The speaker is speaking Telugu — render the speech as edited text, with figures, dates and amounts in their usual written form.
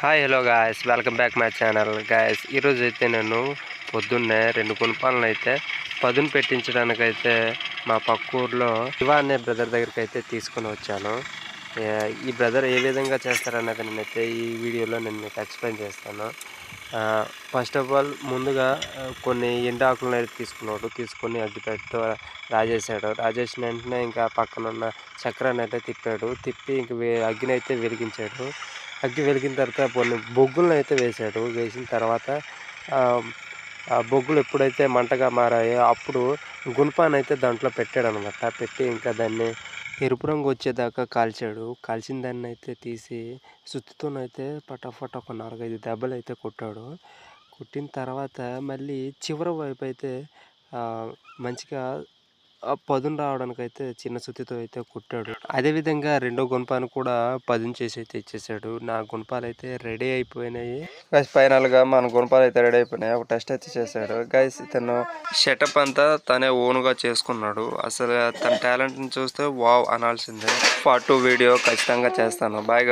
Hi hello guys, welcome back my channel guys. ఈరోజు అయితే నేను పొద్దున్నే 2 గుణపాలను అయితే పదును పెట్టించడానికైతే మా పక్క ఊర్లో శివ అనే బ్రదర్ దగ్గరికి అయితే తీసుకొని వచ్చాను. ఈ బ్రదర్ ఏ విధంగా చేస్తారన్నది నేనైతే ఈ వీడియోలో నేను మీకు ఎక్స్ప్లెయిన్ చేస్తాను. ఫస్ట్ ఆఫ్ ఆల్ ముందుగా కొన్ని ఎండాకులను అయితే తీసుకొని అగ్గిపెట్టెతో రాజేసిన వెంటనే ఇంకా పక్కనున్న చక్రాన్ని అయితే తిప్పి ఇంక అగ్గిని అయితే వెలిగించాడు. అగ్గి వెలిగిన తర్వాత కొన్ని బొగ్గులను అయితే వేసిన తర్వాత ఆ బొగ్గులు ఎప్పుడైతే మంటగా మారాయో అప్పుడు గుణపానైతే దాంట్లో పెట్టాడనమాట. పెట్టి ఇంకా దాన్ని ఎరుపు రంగు వచ్చేదాకా కాల్చిన దాన్ని అయితే తీసి సుత్తితోనైతే పటాఫట ఒక 4-5 దెబ్బలైతే కొట్టాడు. కొట్టిన తర్వాత మళ్ళీ చివరి వైపు అయితే మంచిగా పదును రావడానికైతే చిన్న సుత్తితో అయితే కుట్టాడు. అదేవిధంగా రెండో గుణపాన్ని కూడా పదును చేసి అయితే ఇచ్చేసాడు. నా గుణపాలు అయితే రెడీ అయిపోయినాయి గైస్. ఫైనల్గా మన గుణపాలు అయితే రెడీ అయిపోయినాయి. ఒక టెస్ట్ అయితే చేశాడు గైస్. ఇతను సెటప్ అంతా తనే ఓన్గా చేసుకున్నాడు. అసలు తన టాలెంట్ని చూస్తే వావ్ అనాల్సిందే. పార్ట్ 2 వీడియో ఖచ్చితంగా చేస్తాను. బాయ్.